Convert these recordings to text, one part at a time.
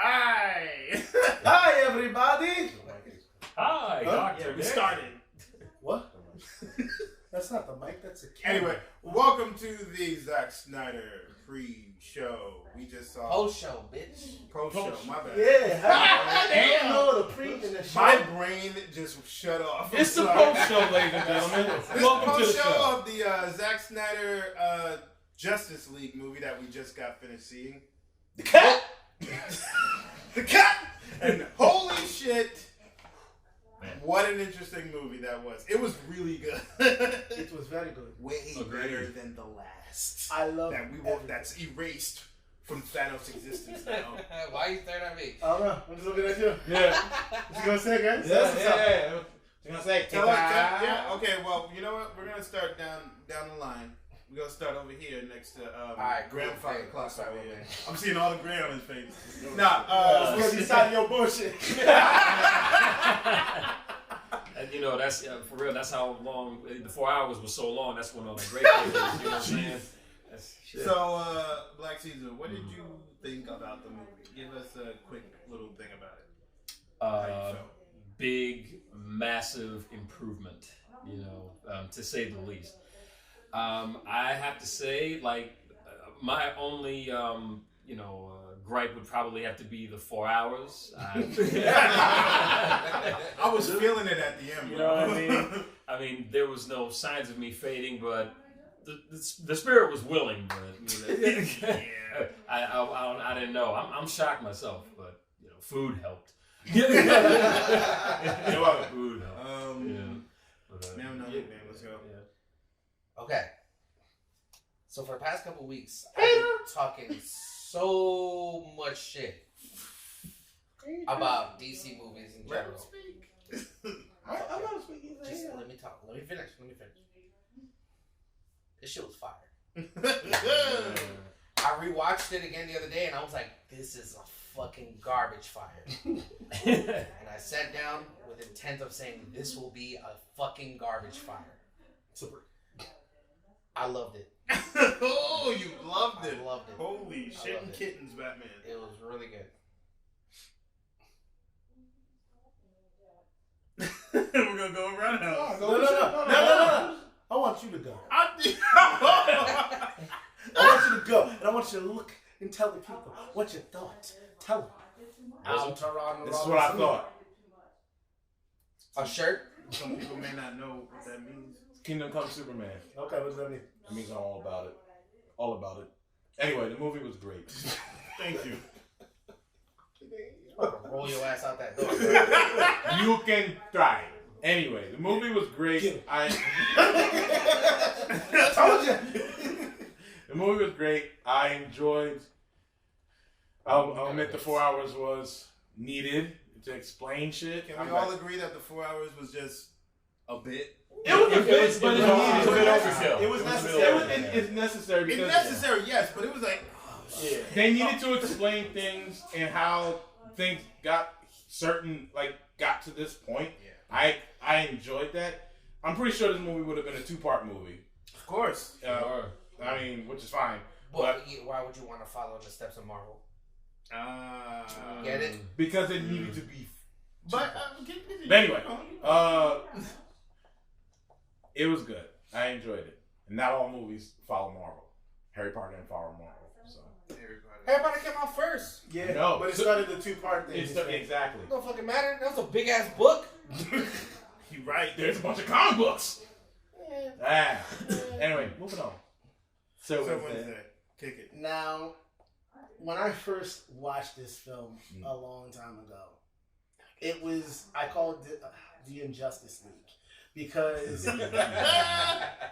Hi! Hi, everybody! Hi, Doctor. Yeah, we started. What? That's not the mic, that's a camera. Anyway, welcome to the Zack Snyder pre-show. We just saw... Post-show, bitch. Post-show, my bad. Yeah, damn. No, the pre and the show. My brain just shut off. It's the post-show, ladies and gentlemen. This Welcome to the post-show show. of the Zack Snyder Justice League movie that we just got finished seeing. The cat! The cut! And holy shit, what an interesting movie that was. It was really good. It was very good. Way better than the last. I love that we will, that's erased from Thanos' existence now. Why are you staring at me? I don't know. I'm just looking at you. Yeah. What you gonna say, guys? Yeah. I was gonna say, Yeah, okay, well, you know what? We're gonna start down the line. We're gonna start over here next to grandfather clock over here. I'm seeing all the gray on his face. Nah, because you started your bullshit. And you know, that's for real. That's how long the 4 hours was so long. That's when all the great things. You know what I'm saying? That's shit. So, Black Caesar, what did you think about the movie? Give us a quick little thing about it. How you felt? Big, massive improvement. You know, to say the least. I have to say, like, my only, gripe would probably have to be the 4 hours. I was feeling it at the end. You know what I mean? I mean, there was no signs of me fading, but the spirit was willing. But I didn't know. I'm shocked myself, but you know, food helped. Food helped. Man, let's go. Yeah. Okay. So for the past couple weeks, I've been talking so much shit about DC movies in general. I'm not speaking. Just let me talk. Let me finish. This shit was fire. I rewatched it again the other day, and I was like, "This is a fucking garbage fire." And I sat down with intent of saying, "This will be a fucking garbage fire." Super. I loved it. Oh, you loved it. I loved it. Holy shit and kittens, Batman. It was really good. We're gonna go around now. No. I want you to go. I want you to go, and I want you to look and tell the people what you thought. Tell them. This is what I thought. A shirt? Some people may not know what that means. Kingdom Come Superman. Okay, what does that mean? It means I'm all about it. All about it. Anyway, the movie was great. Thank you. Roll your ass out that door. You can try. Anyway, the movie was great. I told you. The movie was great. I enjoyed. I'll admit the 4 hours was needed to explain shit. Can we all agree that the 4 hours was just a bit? It was a bit, but It was necessary. It's necessary because It's necessary, yes, but it was like, they needed to explain things and how things got to this point. Yeah. I enjoyed that. I'm pretty sure this movie would have been a 2-part movie. Of course. I mean, which is fine. But why would you want to follow in the steps of Marvel? Get it? Because it needed to be. But Anyway, it was good. I enjoyed it. And not all movies follow Marvel. Harry Potter didn't follow Marvel. So. Harry Potter came out first. Yeah, No. but it started the 2-part thing. Exactly. It don't fucking matter. That was a big ass book. You're right. There's a bunch of comic books. Anyway, moving on. So Wednesday. Kick it. Now, when I first watched this film a long time ago, I called it the Injustice League. Because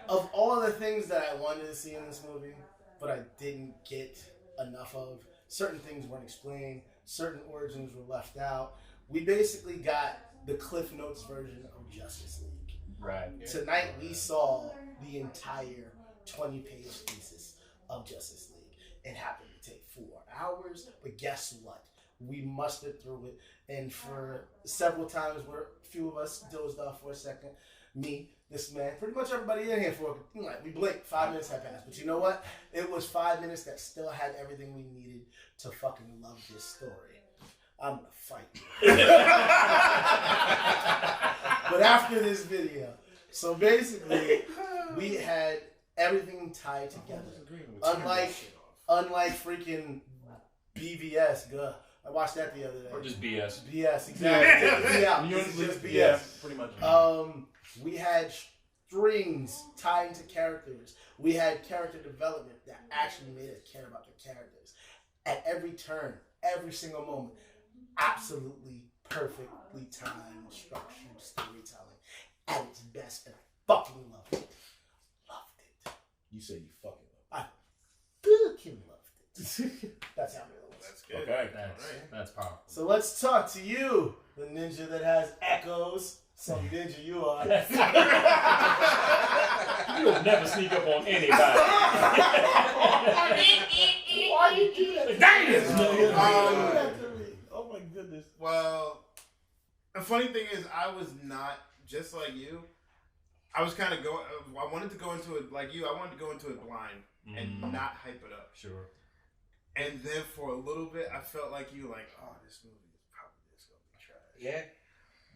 of all the things that I wanted to see in this movie, but I didn't get enough of. Certain things weren't explained. Certain origins were left out. We basically got the Cliff Notes version of Justice League. Right. Tonight we saw the entire 20-page thesis of Justice League. It happened to take 4 hours, but guess what? We mustered through it, and for several times where a few of us dozed off for a second, me, this man, pretty much everybody in here we blinked, 5 minutes had passed. But you know what? It was 5 minutes that still had everything we needed to fucking love this story. I'm gonna fight you. But after this video, so basically, we had everything tied together. Unlike freaking BVS, I watched that the other day. Or just BS. BS, exactly. It's just BS. Pretty much. We had strings tying to characters. We had character development that actually made us care about the characters. At every turn, every single moment, absolutely perfectly timed, structured storytelling at its best, and I fucking loved it. Loved it. You say you fucking love I fucking loved it. That's how it was. That's good. Okay. That's powerful. So let's talk to you, the ninja that has echoes. Some ninja you are. You would never sneak up on anybody. Why you do that? Damn! Oh my goodness. Well, the funny thing is, I was not just like you. I was kind of going. I wanted to go into it like you. I wanted to go into it blind and not hype it up. Sure. And then for a little bit, I felt like you, like, oh, this movie is probably just gonna be trash. Yeah.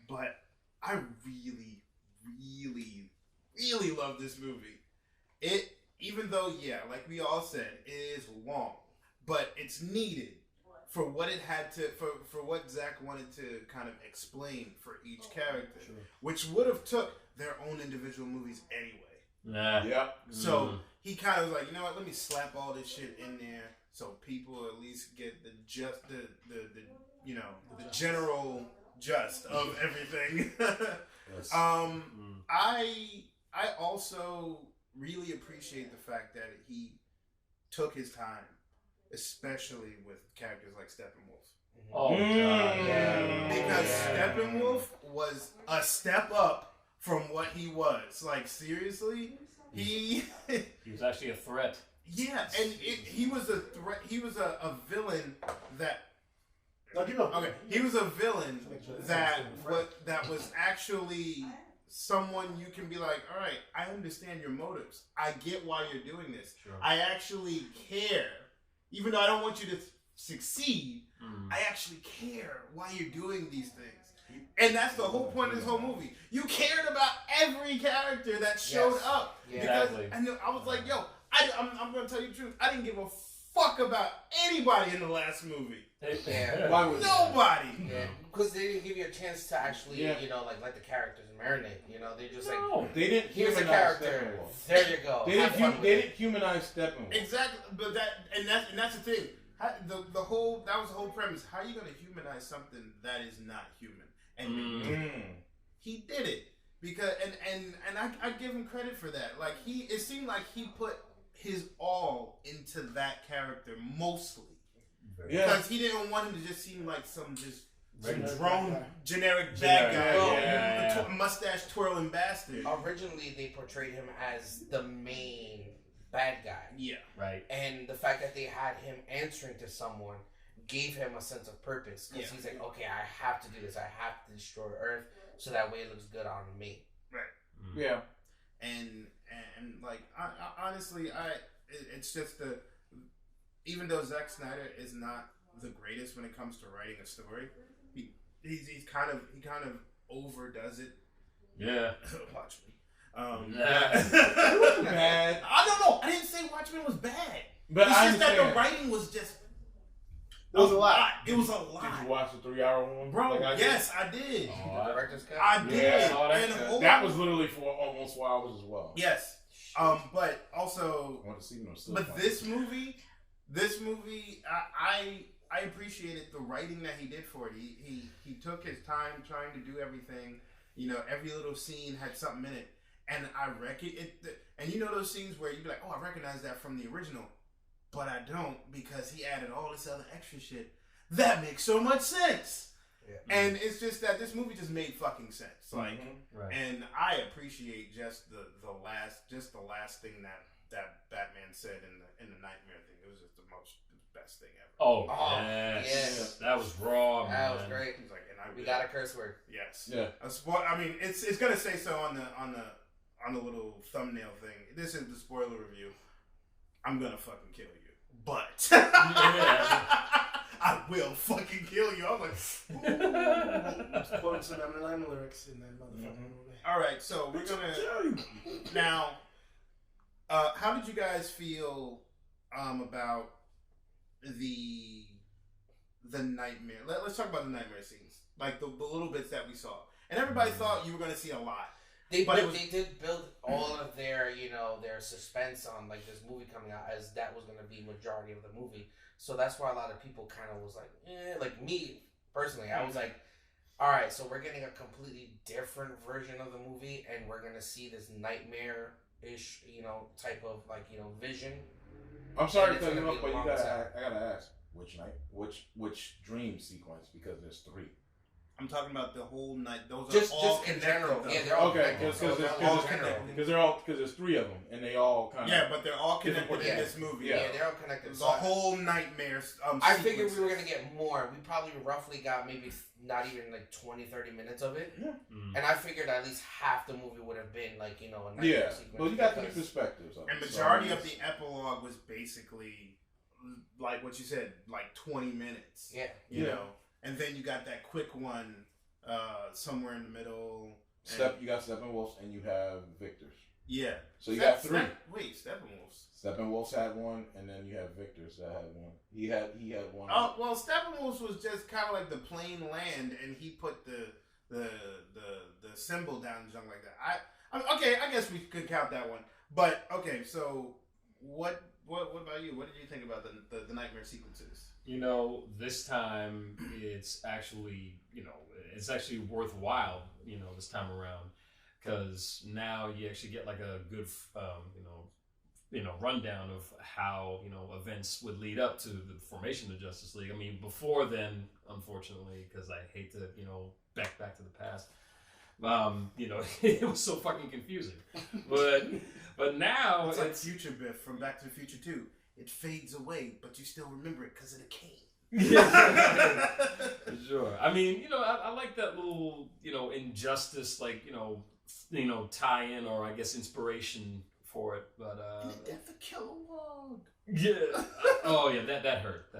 But I really, really, really love this movie. It, even though, yeah, like we all said, it is long, but it's needed for what it had to, for what Zach wanted to kind of explain for each character, which would have took their own individual movies anyway. Nah. Yep. So he kind of was like, you know what? Let me slap all this shit in there so people at least get the you know, the general gist of everything. Yes. I also really appreciate the fact that he took his time, especially with characters like Steppenwolf. Oh, God. Yeah. Because Steppenwolf was a step up from what he was. Like, seriously, he was actually a threat. Yeah, and he was a threat. He was a villain that. Okay, he was a villain that was actually someone you can be like, all right, I understand your motives. I get why you're doing this. Sure. I actually care, even though I don't want you to succeed. I actually care why you're doing these things, and that's the whole point of this whole movie. You cared about every character that showed up because I was like, yo. I'm going to tell you the truth. I didn't give a fuck about anybody in the last movie. Yeah. Why would Nobody. Yeah. Because they didn't give you a chance to actually, you know, like let the characters marinate. You know, they just like, they didn't. Here's a character. There you go. They didn't humanize Steppenwolf. Exactly, but that's the thing. That was the whole premise. How are you going to humanize something that is not human? And he did it because and I give him credit for that. Like it seemed like he put his all into that character mostly. Yeah. Because he didn't want him to just seem like some generic bad guy. Mustache twirling bastard. Originally, they portrayed him as the main bad guy. Yeah. Right. And the fact that they had him answering to someone gave him a sense of purpose. Because he's like, okay, I have to do this. I have to destroy Earth so that way it looks good on me. Right. Yeah. And like honestly, it's just even though Zack Snyder is not the greatest when it comes to writing a story, he kind of overdoes it. Yeah. Watchmen. It wasn't bad. I don't know. I didn't say Watchmen was bad. But it's just that the writing was just. It was a lot. It was a lot. Did you watch the 3-hour one, bro? Like yes, I did. The director's cut? I did. Yeah, I saw that. That was literally for almost 4 hours as well. Yes. But also, I want to see no still. but this movie, I appreciated the writing that he did for it. He took his time trying to do everything. You know, every little scene had something in it, and I reckon it. And you know those scenes where you'd be like, oh, I recognize that from the original. But I don't, because he added all this other extra shit. That makes so much sense. Yeah. And it's just that this movie just made fucking sense. Like, right. And I appreciate just the last thing that Batman said in the nightmare thing. It was just the best thing ever. Oh yes. That was raw. That was great. He's like, and we got a curse word. Yes. Yeah. I mean, it's gonna say so on the little thumbnail thing. This is the spoiler review. I'm gonna fucking kill you. But I will fucking kill you. I was like, Just quoting some Eminem lyrics in that motherfucking movie. all right, so we're gonna now. How did you guys feel about the nightmare? Let's talk about the nightmare scenes, like the little bits that we saw. And everybody thought you were going to see a lot. They did build all of their, their suspense on like this movie coming out as that was going to be majority of the movie. So that's why a lot of people kind of was like, like me personally, I was like, all right, so we're getting a completely different version of the movie, and we're going to see this nightmare-ish, type of like, vision. I'm sorry to cut you off, but I gotta ask, which dream sequence? Because there's 3. I'm talking about the whole night. Those just are all in connected. general. Yeah, they're all okay. Because there's 3 of them, and they all kind of but they're all connected in this movie. Yeah, they're all connected. The whole nightmare. I figured we were gonna get more. We probably roughly got maybe not even like 20-30 minutes of it. Yeah. And I figured at least half the movie would have been like a nightmare sequence. Well, you got 3 perspectives. And majority of the epilogue was basically like what you said, like 20 minutes. Yeah. You know, and then you got that quick one somewhere in the middle. You got Steppenwolf and you have Victor's. Yeah. So you got 3. Wait, Steppenwolf's. Steppenwolf's had one, and then you have Victor's that had one. He had one. Oh well, Steppenwolf's was just kind of like the plain land, and he put the symbol down and something like that. Okay, I guess we could count that one. But okay, so what about you? What did you think about the nightmare sequences? This time it's actually worthwhile. This time around, because now you actually get like a good rundown of how events would lead up to the formation of Justice League. I mean, before then, unfortunately, because I hate to back to the past. It was so fucking confusing. But now it's like Future Biff from Back to the Future 2. It fades away, but you still remember it because of the cane. For sure. I mean, I like that little, injustice, like, tie-in or I guess inspiration for it. But Death of Kilowog. Yeah. Oh yeah, that hurt.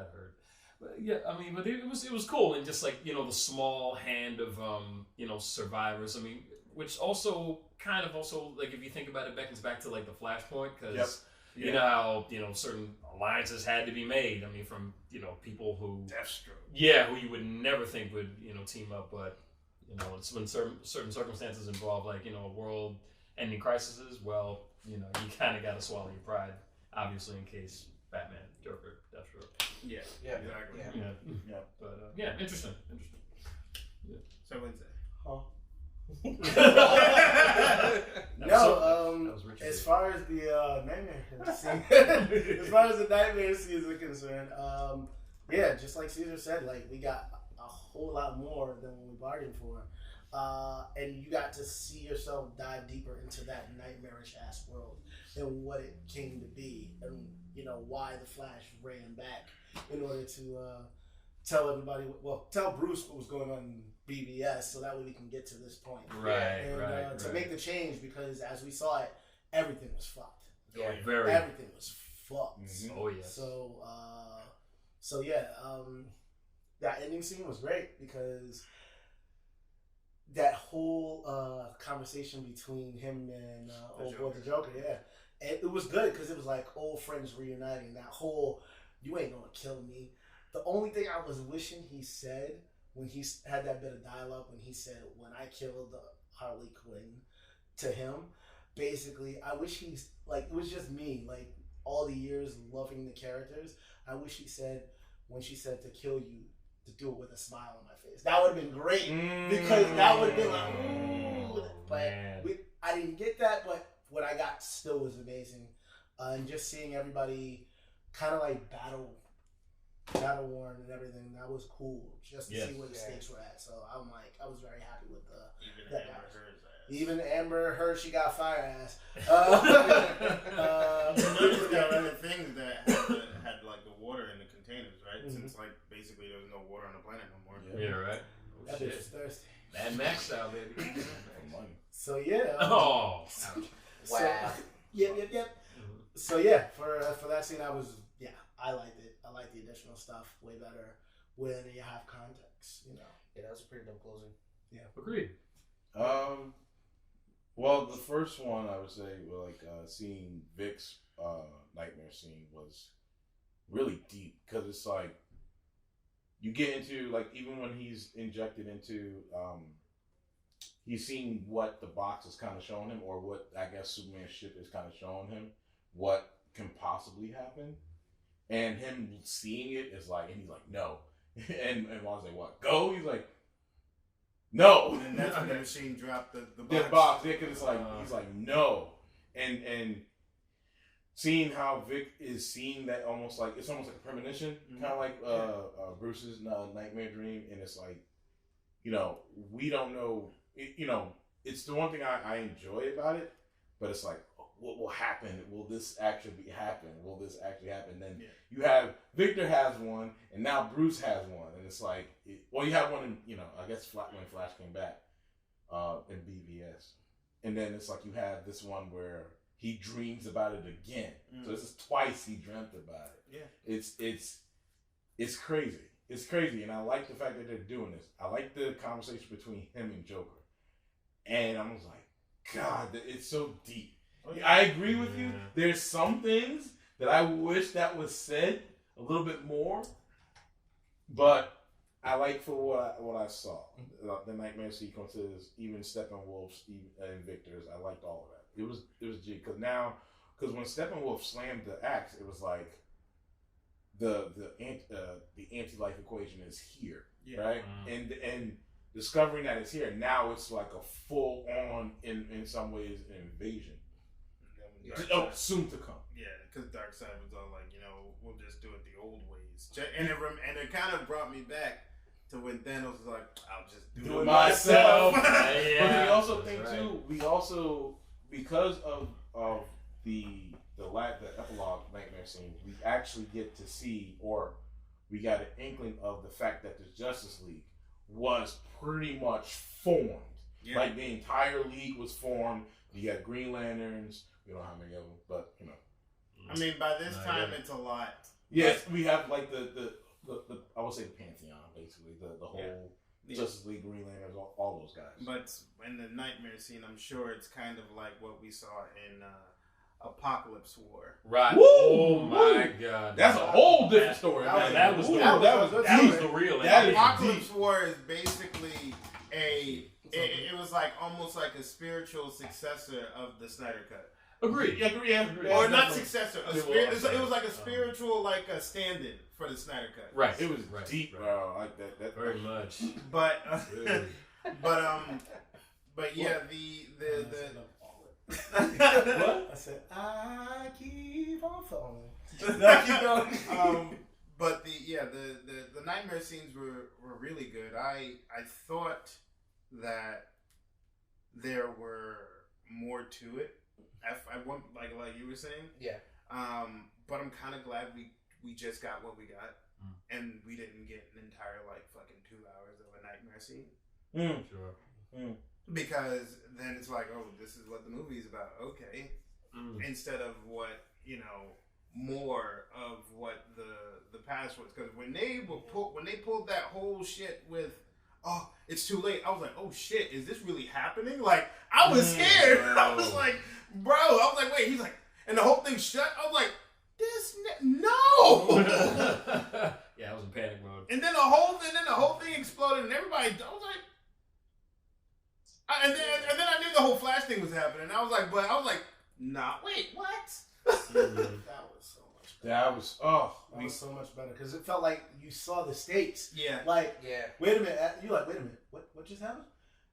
But yeah, I mean, but it was cool, and just like the small hand of survivors. I mean, which also kind of like if you think about it, beckons back to like the Flashpoint, because you know how certain alliances had to be made. I mean, from people who Deathstroke, who you would never think would team up, but it's when certain circumstances involve like world-ending crises. Well, you kind of got to swallow your pride, obviously, in case Batman, Joker, Deathstroke. Yeah, exactly. Yeah. But interesting. Yeah. So Wednesday. Huh? That was Richard. As far as the nightmare scene, as far as the nightmare scenes are concerned, just like Caesar said, like we got a whole lot more than what we bargained for, and you got to see yourself dive deeper into that nightmarish ass world and what it came to be, and why the Flash ran back in order to tell Bruce what was going on in BVS, so that way we can get to this point. Right. To make the change, because as we saw it, everything was fucked. Yeah, everything was fucked. Mm-hmm. Oh yeah. So that ending scene was great because that whole conversation between him and the Joker, it was good because it was like old friends reuniting. That whole "you ain't gonna kill me." The only thing I was wishing he said when he had that bit of dialogue, when he said, "When I killed Harley Quinn," to him, basically, I wish he's like, it was just me, like all the years loving the characters. I wish he said, when she said to kill you, to do it with a smile on my face. That would have been great because that would have been like, ooh. But I didn't get that, but what I got still was amazing. And just seeing everybody kind of like battle worn and everything, that was cool. Just to see where the stakes were at. So I was very happy with even Amber Heard, she got fire ass. Notice there were other things that had like the water in the containers, right? Mm-hmm. Since like basically there was no water on the planet no more. Yeah, right. That bitch was thirsty. Mad Max style, baby. So yeah. Wow. Yep. Mm-hmm. So for that scene, I liked it. I liked the additional stuff way better. when you have context, you know. Yeah, that was a pretty dope closing. Yeah. Agreed. Well, the first one I would say, well, like seeing Vic's nightmare scene was really deep because it's like you get into like even when he's injected into, he's seen what the box is kind of showing him, or what I guess Superman's ship is kind of showing him what can possibly happen, and him seeing it is like, and he's like no, and Juan's like what go? He's like. No, And that's when the machine dropped the the box. box. Yeah, because it's like he's like no, and seeing how Vic is seeing that almost like it's almost like a premonition, kind of like Bruce's nightmare dream, and it's like, you know, we don't know, you know, it's the one thing I enjoy about it, but it's like what will happen? Will this actually happen? Will this actually happen? Then you have Victor has one, and now Bruce has one, and it's like, well, you have one in, you know, I guess when Flash came back in BVS, and then it's like you have this one where he dreams about it again. So this is twice he dreamt about it. Yeah, it's crazy. It's crazy, and I like the fact that they're doing this. I like the conversation between him and Joker, and I was like, God, it's so deep. I agree with you. There's some things that I wish that was said a little bit more, but I like for what I saw. The nightmare sequences, even Steppenwolf's and Victor's, I liked all of that. It was G because when Steppenwolf slammed the axe, it was like the anti-life equation is here, right? And discovering that it's here now, it's like a full on in some ways an invasion. Soon to come. Yeah, because Darkseid was all like, you know, we'll just do it the old ways, and it kind of brought me back to when Thanos was like, I'll just do it myself. Yeah. But we also think too. We also, because of the epilogue nightmare scene, we actually get to see, or we got an inkling of the fact that the Justice League was pretty much formed. Yeah. Like the entire league was formed. You got Green Lanterns. We don't know how many of them, but you know. I mean, by this time, it's a lot. Yes, we have like the I would say the Pantheon, basically the whole Justice League, Green Lanterns, all those guys. But in the nightmare scene, I'm sure it's kind of like what we saw in Apocalypse War. Right. Woo! Oh my God. That's a whole different story. That was the real. Apocalypse War is basically it was like almost like a spiritual successor of the Snyder Cut. Agreed. Or not successor. It was like a spiritual, like a stand-in for the Snyder Cut. Right. It was deep, bro. Like that. Very much. But yeah, the what? I said I keep on falling. I keep going. But the nightmare scenes were really good. I thought that there were more to it. I want like you were saying. Yeah. But I'm kind of glad we just got what we got, and we didn't get an entire like fucking 2 hours of a nightmare scene. Sure. Because then it's like, oh, this is what the movie's about. Okay. Instead of what, you know, more of what the past was. Because when they pulled that whole shit with, oh, it's too late, I was like, oh shit, is this really happening? Like, I was scared. I was like, bro, I was like, wait, he's like, and the whole thing shut. I was like, no. Yeah, I was in panic mode. And then the whole thing exploded, and everybody, I was like, and then I knew the whole Flash thing was happening. I was like, nah, wait, what? That was so much better. That was so much better because it felt like you saw the stakes. Yeah. Like, wait a minute. You're like, wait a minute. What just happened?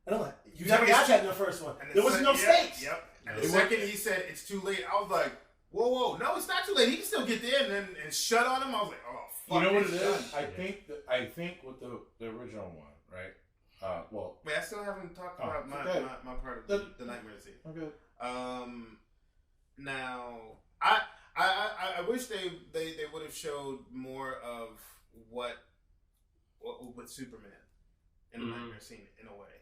And I'm like, you never got that in the first one. There was no stakes. Yep. And the second he said it's too late, I was like, whoa, no, it's not too late. He can still get there and shut on him. I was like, oh, fuck. You know what it is? I think with the original one, right? Wait, I still haven't talked about my part of the nightmare scene. Okay. Now I wish they would have showed more of what with Superman in the nightmare scene in a way.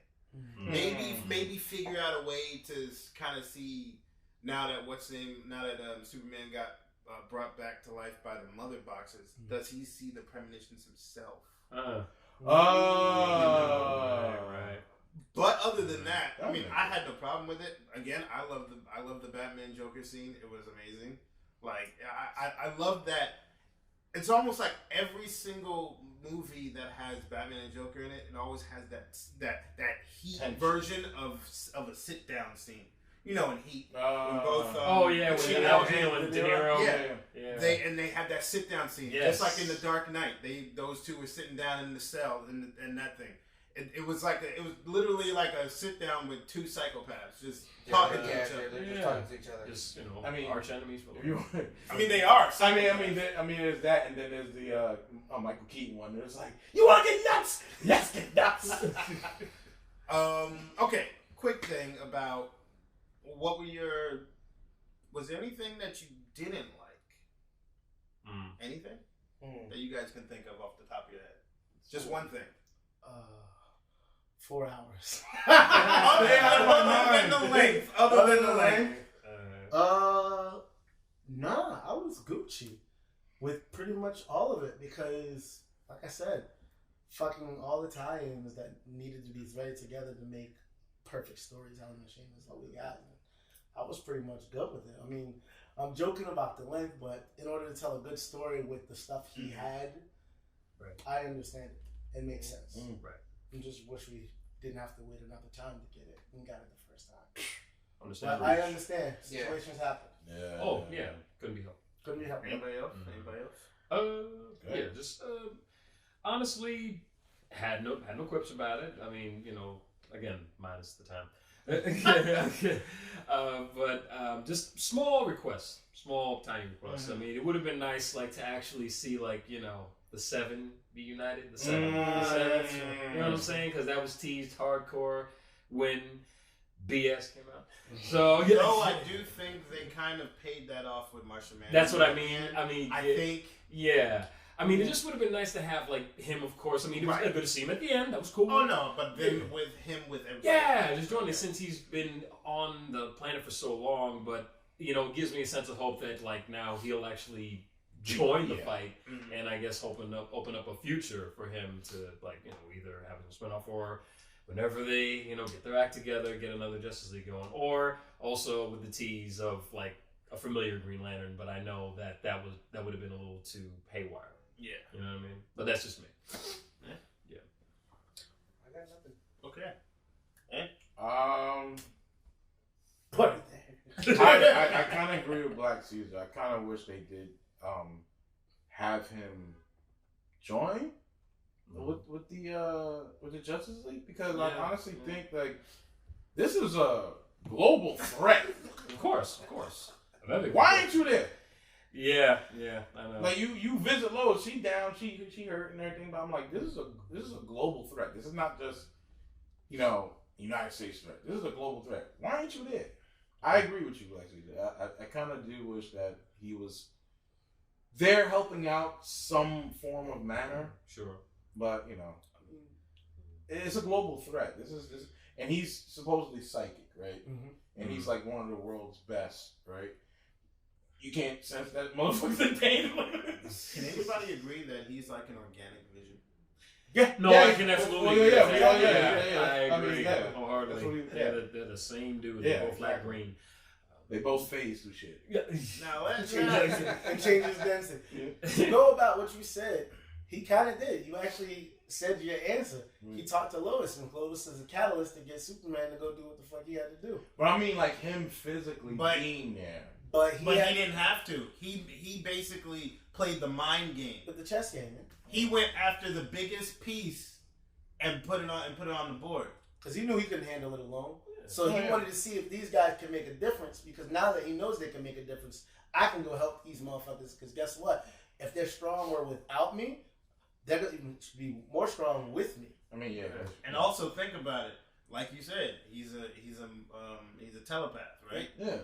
Maybe figure out a way to kind of see now that Superman got brought back to life by the mother boxes. Does he see the premonitions himself? Right. But other than that, I mean, I had no problem with it. Again, I love the Batman Joker scene. It was amazing. Like I love that. It's almost like every single movie that has Batman and Joker in it, it always has that Heat version of a sit down scene. You know, in Heat, when both with Al Pacino and De Niro. Yeah. They had that sit down scene, just like in The Dark Knight. Those two were sitting down in the cell and that thing. It was literally like a sit down with two psychopaths just talking to each other. Just talking to each other. Just arch enemies. I mean, they are. I mean, there's that, and then there's the Michael Keaton one. There's like, you want to get nuts? Let's get nuts. Okay. Quick thing about was there anything that you didn't like? Anything that you guys can think of off the top of your head? Just one thing. 4 hours. Other than the length. Nah, I was Gucci with pretty much all of it because, like I said, fucking all the tie-ins that needed to be threaded together to make perfect storytelling machine is what we got. I was pretty much good with it. I mean, I'm joking about the length, but in order to tell a good story with the stuff he had, I understand it. It makes sense. Right. I just wish we didn't have to wait another time to get it. We got it the first time. Understand? But I understand. Situations happen. Yeah. Couldn't be helped. Anybody else? Yeah, just honestly had no quips about it. I mean, again, minus the time. But just small requests, small tiny requests. I mean, it would have been nice, to actually see, the Seven be united. The Seven. You know what I'm saying? Because that was teased hardcore when BS came out. So I do think they kind of paid that off with Martian Man. That's what I mean. I think. Yeah. I mean, it just would have been nice to have him, of course. I mean, it was good to see him at the end. That was cool. Oh no, but then with him, with everybody. Yeah, just joining since he's been on the planet for so long. But it gives me a sense of hope that now he'll actually join the fight, and I guess open up a future for him to either have a spinoff or whenever they get their act together, get another Justice League going, or also with the tease of a familiar Green Lantern. But I know that would have been a little too haywire. Yeah. You know what I mean? But that's just me. Yeah. I got nothing. Okay. Put it there. I kind of agree with Black Caesar. I kind of wish they did have him join with the Justice League, because I honestly think this is a global threat. Of course. Why ain't you there? Yeah, I know. You visit Lois, she down, she hurt and everything, but I'm like, this is a global threat. This is not just United States threat. This is a global threat. Why ain't you there? I agree with you, Lexi. I kind of do wish that he was there helping out some form of manner. Sure, but it's a global threat. This, and he's supposedly psychic, right? Mm-hmm. And he's one of the world's best, right? You can't sense that motherfucker's in pain. Can anybody agree that he's like an organic vision? Yeah. No, I can absolutely agree. I agree wholeheartedly. They're the same dude. They're both light green. They both phase through shit. Now let's change his dancing. To go about what you said, he kind of did. You actually said your answer. He talked to Lois, and Lois is a catalyst to get Superman to go do what the fuck he had to do. But I mean, him physically being there. But he didn't have to. He basically played the mind game. With the chess game. Man. He went after the biggest piece and put it on the board. Because he knew he couldn't handle it alone. So he wanted to see if these guys can make a difference. Because now that he knows they can make a difference, I can go help these motherfuckers. Because guess what? If they're stronger without me, they're going to be more strong with me. I mean, yeah. And also think about it. Like you said, he's a telepath, right? Yeah.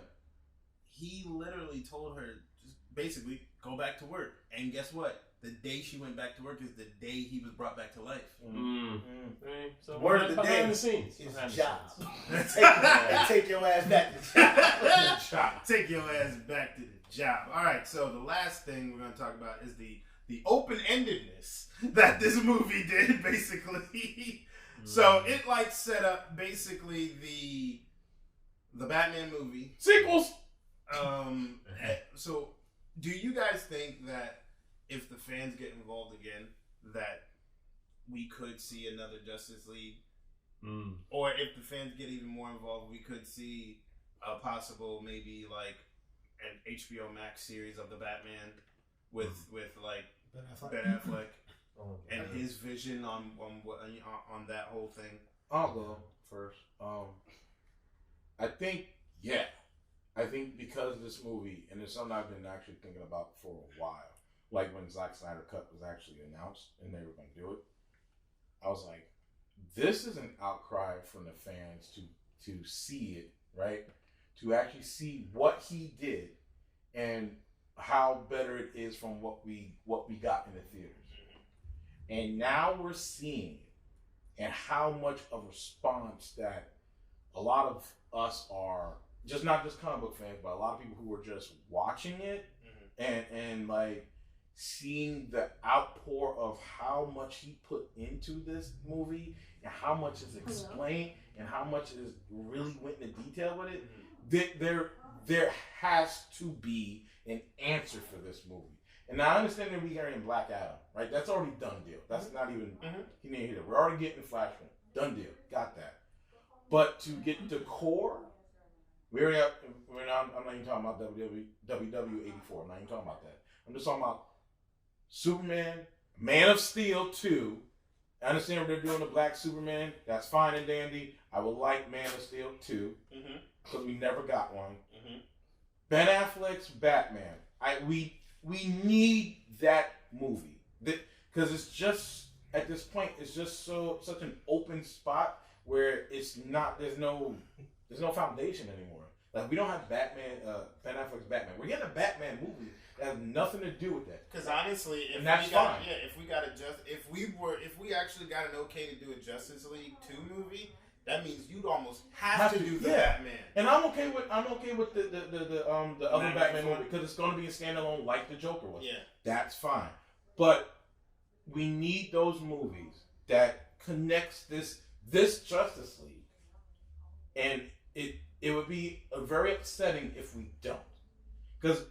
He literally told her, just basically, go back to work. And guess what? The day she went back to work is the day he was brought back to life. So word of the day behind the scenes. Is job. Take your ass back to the job. Take your ass back to the job. All right, so the last thing we're going to talk about is the the open-endedness that this movie did, basically. So it like set up basically the Batman movie Sequels. So do you guys think that if the fans get involved again, that we could see another Justice League? Or if the fans get even more involved, we could see a possible maybe like an HBO Max series of the Batman with like Ben Affleck and his vision on that whole thing. I'll go first. I think because this movie, and it's something I've been actually thinking about for a while, like when Snyder Cut was actually announced and they were going to do it, I was like, this is an outcry from the fans to see it, right? To actually see what he did and how better it is from what we got in the theaters. And now we're seeing it, and how much of a response that a lot of us are, just not just comic book fans, but a lot of people who are just watching it and like seeing the outpour of how much he put into this movie and how much is explained and how much is really went into detail with it. There has to be an answer for this movie. And I understand that we're getting Black Adam, right? That's already done deal. That's not even here. We're already getting Flashpoint. Done deal. Got that. But to get the core, I'm not even talking about WW84. I'm not even talking about that. I'm just talking about Superman, Man of Steel 2. I understand what they're doing to Black Superman. That's fine and dandy. I would like Man of Steel 2 because we never got one. Ben Affleck's Batman. We need that movie because it's just at this point it's just such an open spot where it's not there's no foundation anymore. Like we don't have Batman, Ben Affleck's Batman. We're getting a Batman movie that has nothing to do with that. Because honestly, if we actually got an okay to do a Justice League 2 movie, that means you'd almost have to do the Batman. And I'm okay with the other Batman movie because it's going to be a standalone like the Joker was. Yeah, that's fine. But we need those movies that connects this Justice League, and it would be very upsetting if we don't, because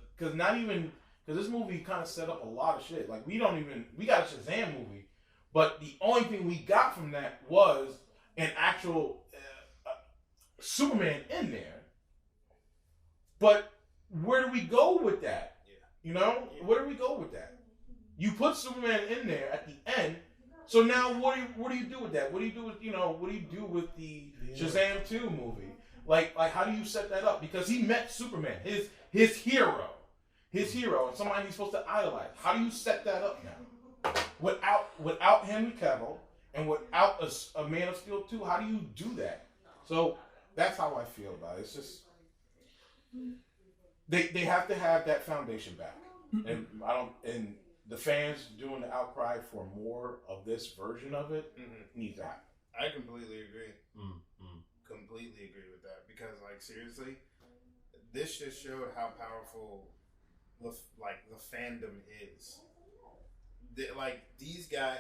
this movie kind of set up a lot of shit. Like we got a Shazam movie, but the only thing we got from that was an actual Superman in there. But where do we go with that? You know, where do we go with that? You put Superman in there at the end. So now what do you do with that? What do you do with the Shazam 2 movie? Like how do you set that up? Because he met Superman, his hero, and somebody he's supposed to idolize. How do you set that up now? Without Henry Cavill and without a Man of Steel 2, how do you do that? So that's how I feel about it. It's just they have to have that foundation back, and the fans doing the outcry for more of this version of it needs to happen. I completely agree. Completely agree with that because, like, seriously, this just showed how powerful the fandom is. These guys,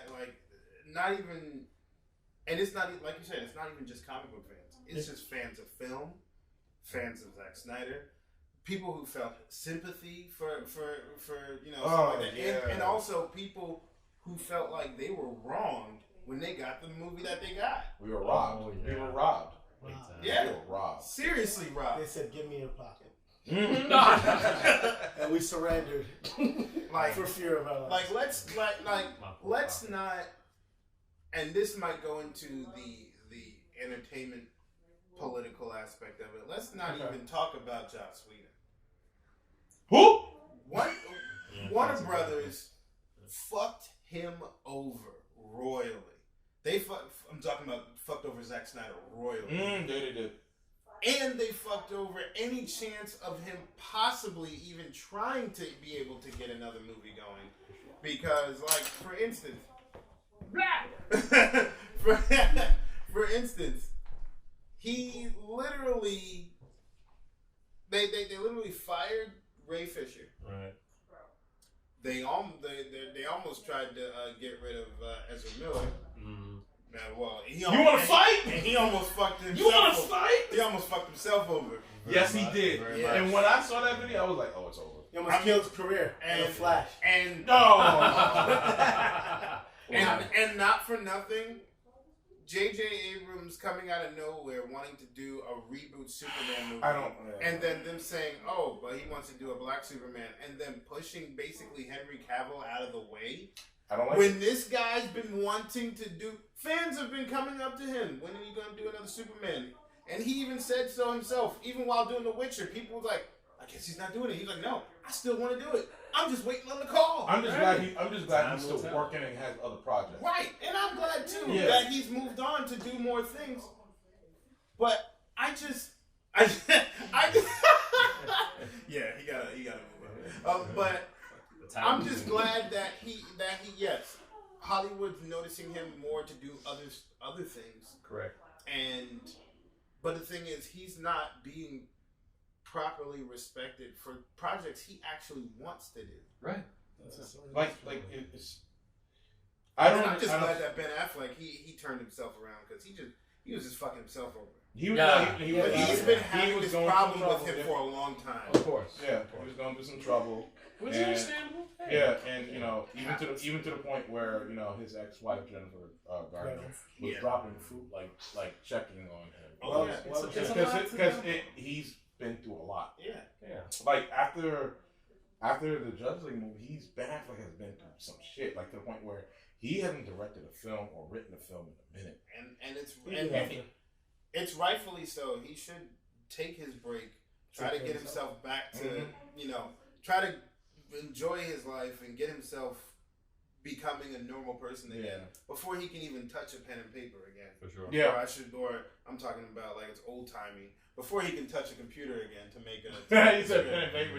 not even, and it's not like you said, it's not even just comic book fans. It's just fans of film, fans of Zack Snyder, people who felt sympathy for stuff like that, and also people who felt like they were wronged when they got the movie that they got. We were robbed. Oh, yeah. We were robbed. Yeah, we were robbed. Seriously robbed. They said, "Give me your pocket," Mm-hmm. and we surrendered, for fear of our lives. Let's not. And this might go into the entertainment political aspect of it. Let's not even talk about Joss Whedon. Who? Warner Brothers fucked him over royally. I'm talking about fucked over Zack Snyder royally. They did. And they fucked over any chance of him possibly even trying to be able to get another movie going. Because, for instance, for instance, he literally, they literally fired Ray Fisher. Right. they almost tried to get rid of Ezra Miller. Well, you want to fight? And he almost fucked himself. You want to fight? He almost fucked himself over. Yes, he did. Yeah. And when I saw that video, I was like, "Oh, it's over." He almost killed his career in a flash. And and not for nothing, J.J. Abrams coming out of nowhere wanting to do a reboot Superman movie. And then them saying, "Oh, but he wants to do a black Superman," and then pushing basically Henry Cavill out of the way. I don't like when this guy's been wanting to do, fans have been coming up to him. When are you going to do another Superman? And he even said so himself. Even while doing The Witcher, people was like, "I guess he's not doing it." He's like, "No, I still want to do it. I'm just waiting on the call." I'm just glad he's still working and has other projects. Right, and I'm glad too that he's moved on to do more things. But I just yeah, he gotta move on. But I'm just glad that he yes, Hollywood's noticing him more to do other things. Correct. But the thing is, he's not being properly respected for projects he actually wants to do. Right. It's. I'm just glad that Ben Affleck he turned himself around because he was just fucking himself over. He's been having this problem with him for a long time. Of course. Yeah, he was going through some trouble. Which is understandable. Yeah, and even to the point where his ex-wife Jennifer Gardner was dropping fruit, like checking on him. Oh yeah, because he's been through a lot. Yeah. Like after the Justice League movie, Ben Affleck has been through some shit, like to the point where he hasn't directed a film or written a film in a minute. And it's rightfully so. He should take his break, try to get himself back to try to enjoy his life and get himself becoming a normal person again before he can even touch a pen and paper again. For sure. Yeah. Or I'm talking about like it's old timey. Before he can touch a computer again to make a he said pen and paper,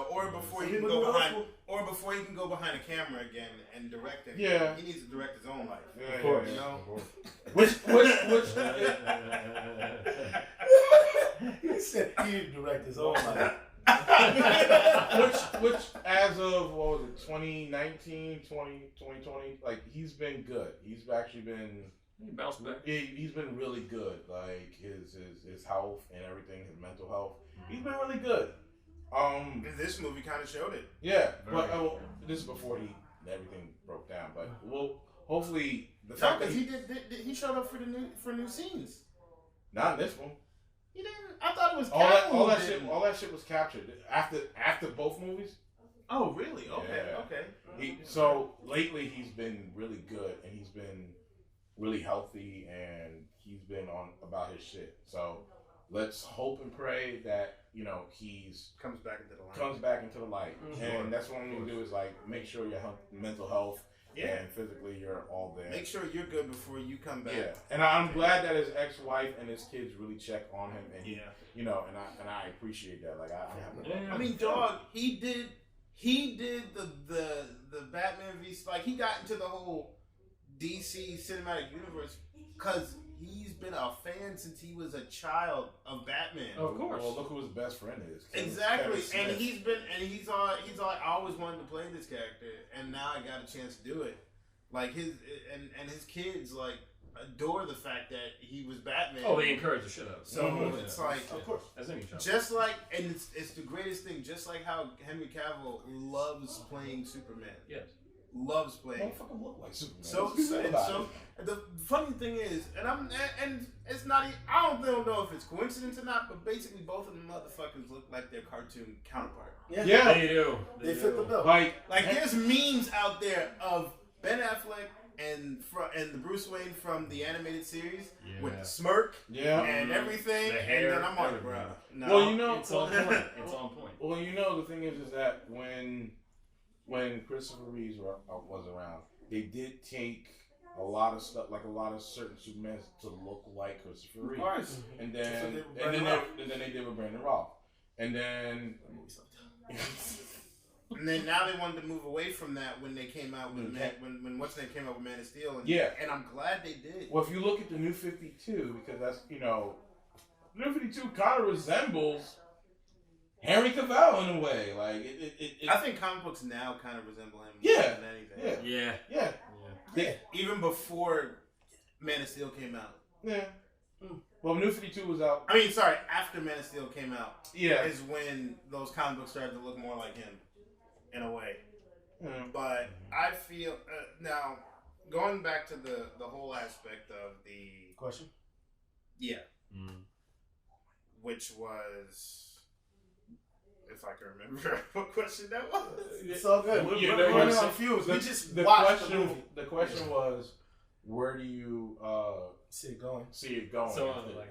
or before he can go behind a camera again and direct it. Yeah. He needs to direct his own life. Yeah, of course. Which he said he didn't direct his own life. which as of 2019, 2020, like he's been good. He's actually been he bounced back. He's been really good. Like his health and everything, his mental health. He's been really good. This movie kind of showed it. Yeah, but this is before everything broke down. But hopefully the fact that he showed up for new scenes. Not in this one. He didn't. I thought it was all that shit was captured after both movies. Oh really? Okay. Yeah. Okay. So lately he's been really good and he's been really healthy and he's been on about his shit. So let's hope and pray that he's comes back into the light. Mm-hmm. And that's what I'm gonna do is like make sure your mental health and physically you're all there. Make sure you're good before you come back. Yeah, and I'm glad that his ex-wife and his kids really check on him, and and I appreciate that. Like I mean, dog, he did the Batman v like he got into the whole DC cinematic universe because he's been a fan since he was a child of Batman. Of course. Well, look who his best friend is. Exactly, and he's all I always wanted to play this character, and now I got a chance to do it. Like his kids like adore the fact that he was Batman. Oh, they encourage the shit out of him. So it's like, of course, as any child. Just like, and it's the greatest thing. Just like how Henry Cavill loves playing Superman. Yes. Loves playing. Motherfucker look like Superman. So the funny thing is, and it's not. I don't know if it's coincidence or not, but basically both of the motherfuckers look like their cartoon counterpart. Yeah. They do. They fit the bill. Like there's memes out there of Ben Affleck and the Bruce Wayne from the animated series with the smirk and everything, the hair, and then I'm like, bro, no. Well, it's on point. It's on point. Well, the thing is that when Christopher Reeves was around, they did take a lot of stuff, like a lot of certain Supermans to look like Christopher Reeves. Of course. And then they did with Brandon Routh. And then and then now they wanted to move away from that when they came out with when what's name came out with Man of Steel. And I'm glad they did. Well, if you look at the New 52, because that's New 52 kind of resembles Henry Cavill in a way. Like it I think comic books now kind of resemble him Yeah. more than anything. Yeah. Even before Man of Steel came out. Yeah. Well, New 52 was out. I mean, sorry, after Man of Steel came out, Yeah. is when those comic books started to look more like him, in a way. But I feel now going back to the whole aspect of the question. Yeah. Which was, if I can remember what question that was. It's all good. We're confused. We just watched the movie. The question was, where do you see it going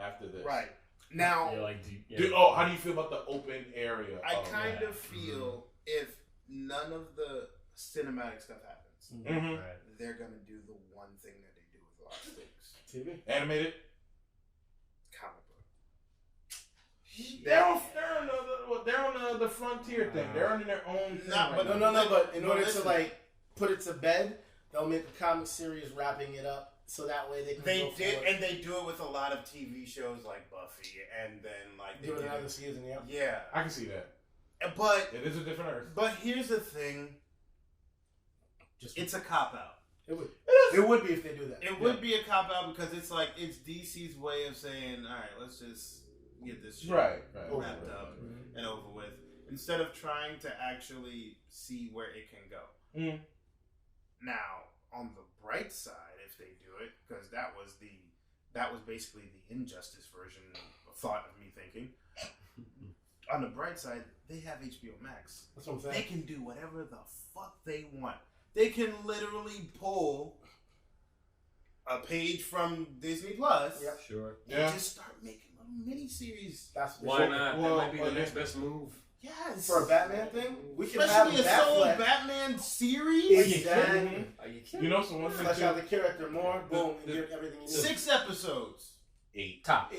after this? Right. Now, how do you feel about the open area? I kind of feel if none of the cinematic stuff happens, they're going to do the one thing that they do with a lot of things. TV? Animated? Comic book. They're on the frontier thing. They're on their own thing. But in order to like put it to bed, they'll make a comic series wrapping it up so that way they can. They do it with a lot of TV shows like Buffy, and then like they do it another season. Yeah, I can see that. But it is a different Earth. But here's the thing: it's a cop out. It would be if they do that. It would be a cop out because it's like it's DC's way of saying, all right, let's just get this shit wrapped up and over with, instead of trying to actually see where it can go. Now, on the bright side, if they do it, because that was basically the Injustice version thought of me thinking. On the bright side, they have HBO Max. That's what I'm saying. They can do whatever the fuck they want. They can literally pull a page from Disney Plus. Yep. Sure. And just start making little mini-series. Why not? That might be the next best move. Yes. For a Batman thing? We can Especially have a solo Batman series? Exactly. Are you kidding? You know, so one thing flesh out the character more, boom, and give everything you need. 6 episodes. 8. Top.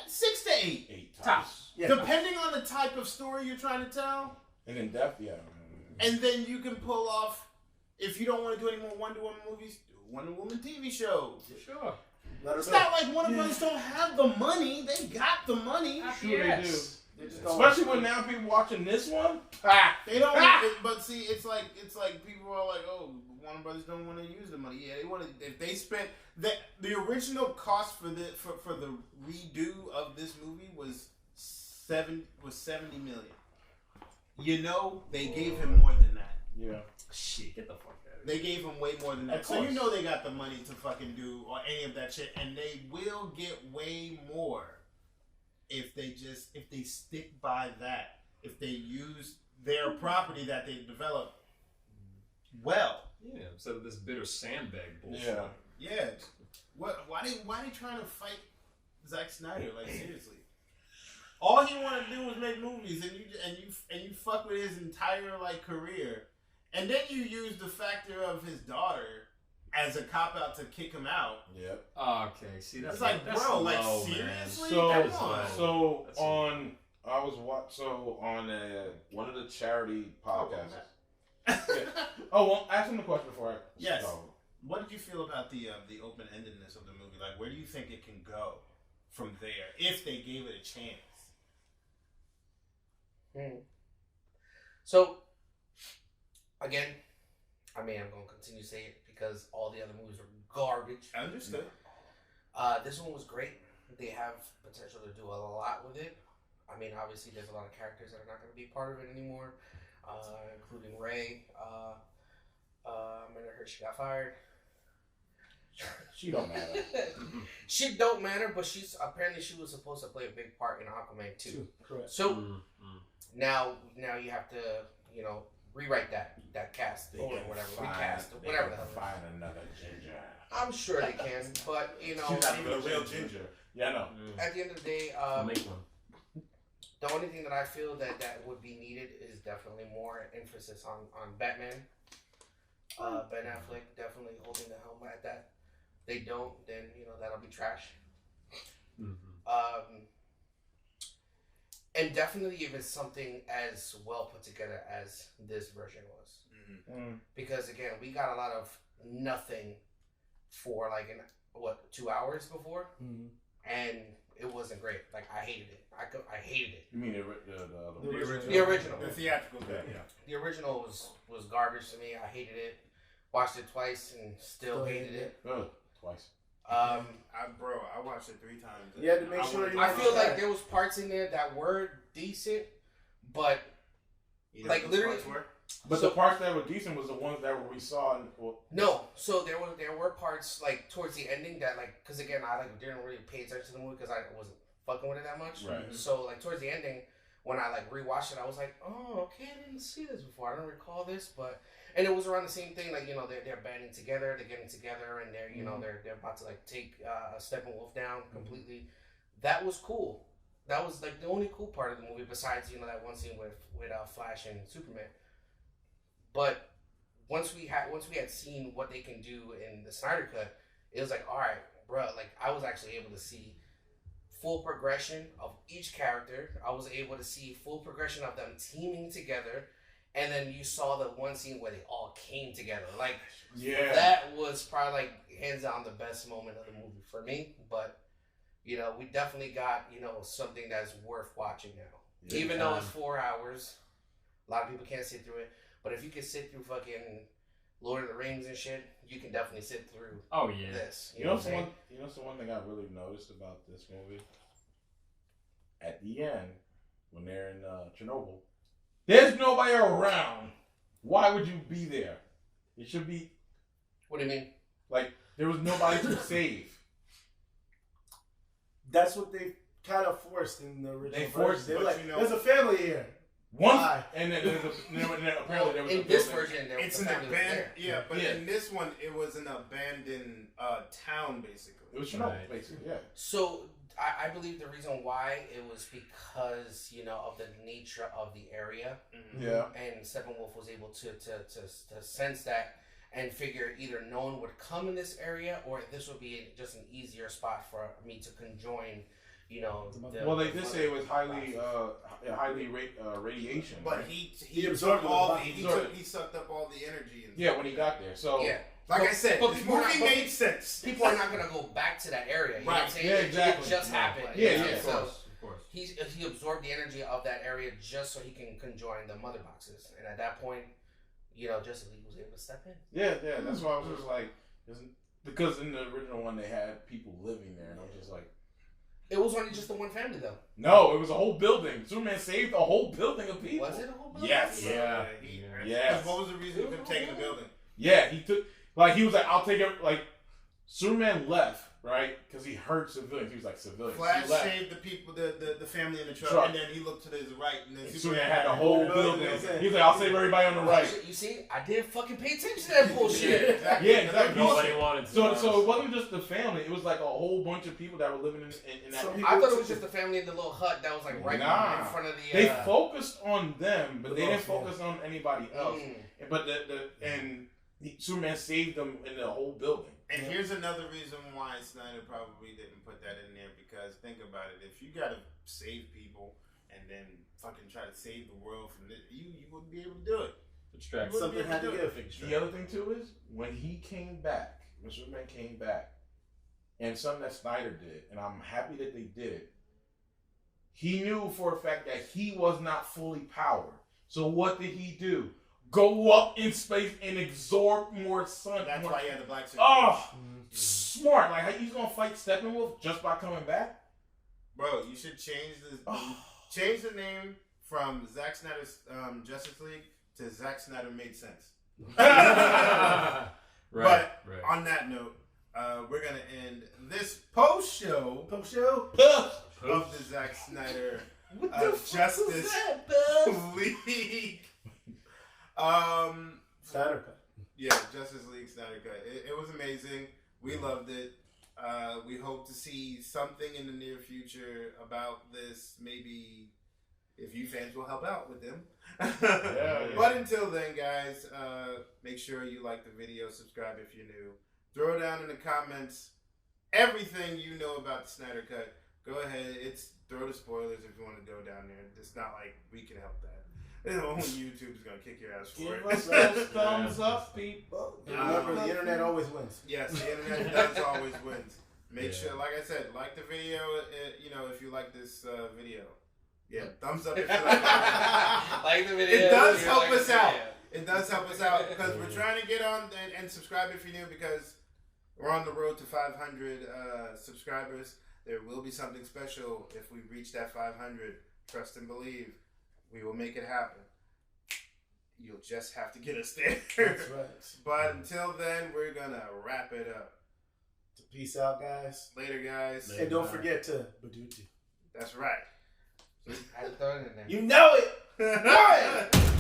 6 to 8. 8 tops. Yeah. Depending on the type of story you're trying to tell. And in depth, yeah. And then you can pull off, if you don't want to do any more Wonder Woman movies, do a Wonder Woman TV show. Sure. It's not like Warner Brothers don't have the money. They got the money. Sure they do. Especially when now people watching this one. They don't. But see, it's like people are like, oh, Warner Brothers don't want to use the money. Yeah, they want to. If they spent the original cost for the redo of this movie was $70 million. You know, they gave him more than that. Yeah. Shit, get the fuck out of They gave him way more than that. So you know they got the money to fucking do or any of that shit, and they will get way more if they stick by that. If they use their property that they developed well. Yeah, instead of this bitter sandbag bullshit. Yeah. Why they trying to fight Zack Snyder? Like seriously. All he wanted to do was make movies, and you fuck with his entire like career, and then you use the factor of his daughter as a cop out to kick him out. Yep. Okay, see that's like, that's bro, low, like man. seriously. On one of the charity podcasts. Well, ask him the question before I. Yes. Go. What did you feel about the open-endedness of the movie? Like, where do you think it can go from there if they gave it a chance? So, again, I mean, I'm going to continue to say it because all the other movies are garbage. I understood. This one was great. They have potential to do a lot with it. I mean, obviously, there's a lot of characters that are not going to be part of it anymore, including Ray. I heard she got fired. She don't matter. She don't matter, but she was supposed to play a big part in Aquaman 2. Correct. So now you have to rewrite that cast or whatever, recast or whatever the hell. Find another ginger. I'm sure they can, but she's not even a real ginger. Yeah, I know. At the end of the day, make one. The only thing that I feel that would be needed is definitely more emphasis on Batman. Ben Affleck definitely holding the helm at that. They don't, then that'll be trash. And definitely if it's something as well put together as this version was, because again we got a lot of nothing for 2 hours before. and it wasn't great. Like I hated it. I hated it. You mean The original. The theatrical cut, yeah. The original was garbage to me. I hated it. Watched it twice and still hated it. Twice. I watched it 3 times. You had to make sure you. I feel like there was parts in there that were decent, but like literally. But the parts that were decent was the ones that we saw. No, so there were parts like towards the ending that like, because again I like didn't really pay attention to the movie because I wasn't fucking with it that much. Right. So like towards the ending, when I like rewatched it, I was like, oh, okay, I didn't see this before. I don't recall this, and it was around the same thing. Like they're banding together, they're getting together, and they're they're about to like take Steppenwolf down completely. That was cool. That was like the only cool part of the movie besides that one scene with Flash and Superman. But once we had seen what they can do in the Snyder Cut, it was like, all right, bro. Like I was actually able to see full progression of each character. I was able to see full progression of them teaming together, and then you saw the one scene where they all came together. Like, that was probably like hands down the best moment of the movie for me. But we definitely got something that's worth watching now. Yeah, even though it's 4 hours, a lot of people can't sit through it. But if you can sit through fucking Lord of the Rings and shit, you can definitely sit through. Oh yeah. This. You know one thing I really noticed about this movie? At the end, when they're in Chernobyl, there's nobody around. Why would you be there? It should be. What do you mean? Like there was nobody to save. That's what they kind of forced in the original. They forced. They're like, there's a family here. And then apparently there was in this version, it's an abandoned. Yeah, but in this one, it was an abandoned town, basically. It was Chernobyl, basically. Yeah. So I believe the reason why it was because of the nature of the area. Mm-hmm. Yeah. And Steppenwolf was able to sense that and figure either no one would come in this area or this would be just an easier spot for me to conjoin. They did say it was highly radiation. But right? he absorbed all he sucked up all the energy. When he got there. So I said, this movie made sense. People are not gonna go back to that area. You know what I'm saying? Yeah, exactly. It just happened. Of course. He absorbed the energy of that area just so he can conjoin the mother boxes, and at that point, Justice League was able to step in. Yeah. That's why I was just like, because in the original one they had people living there, and I was just like. It was only just the one family, though. No, it was a whole building. Superman saved a whole building of people. Was it a whole building? Yes. Yeah. Yes. What was the reason of him taking the building? Yeah, he took. He was like, I'll take it. Like, Superman left, right? Because he hurt civilians. He was like, civilians. Flash saved the people, the family in the truck, and then he looked to his right, and then Superman had the whole building. He was like, I'll save everybody on the right. You see, I didn't fucking pay attention to that bullshit. Yeah, exactly. Nobody wanted to. So it wasn't just the family. It was like a whole bunch of people that were living in that. I thought it was just the family in the little hut that was like right in front of the. They focused on them, but they didn't focus on anybody else. But Superman saved them in the whole building. And here's another reason why Snyder probably didn't put that in there, because think about it. If you gotta save people and then fucking try to save the world from this, you wouldn't be able to do it. Something had to give. The other thing too is when Superman came back, and something that Snyder did, and I'm happy that they did it. He knew for a fact that he was not fully powered. So what did he do? Go up in space and absorb more sun. That's why he had the black suit. Oh, smart. Like, how you gonna fight Steppenwolf just by coming back? Bro, you should change the name from Zack Snyder's Justice League to Zack Snyder Made Sense. But on that note, we're gonna end this post show of the Zack Snyder Justice League. Snyder Cut. Yeah, Justice League Snyder Cut. It was amazing. We loved it. We hope to see something in the near future about this. Maybe if you fans will help out with them. But until then, guys, make sure you like the video, subscribe if you're new. Throw down in the comments everything you know about the Snyder Cut. Go ahead. Throw the spoilers if you want to go down there. It's not like we can help that. YouTube's gonna kick your ass for it. Give us those thumbs up, people. Remember, the internet always wins. Yes, the internet does always wins. Make sure, like I said, like the video. If you like this video, thumbs up if you like it. Like the video. It does help us out. It does help us out because we're trying to get on and subscribe if you're new because we're on the road to 500 subscribers. There will be something special if we reach that 500. Trust and believe. We will make it happen. You'll just have to get us there. That's right. But until then, we're going to wrap it up. Peace out, guys. Later, guys. And don't forget to Baduti. That's right. I had to throw it in there. You know it!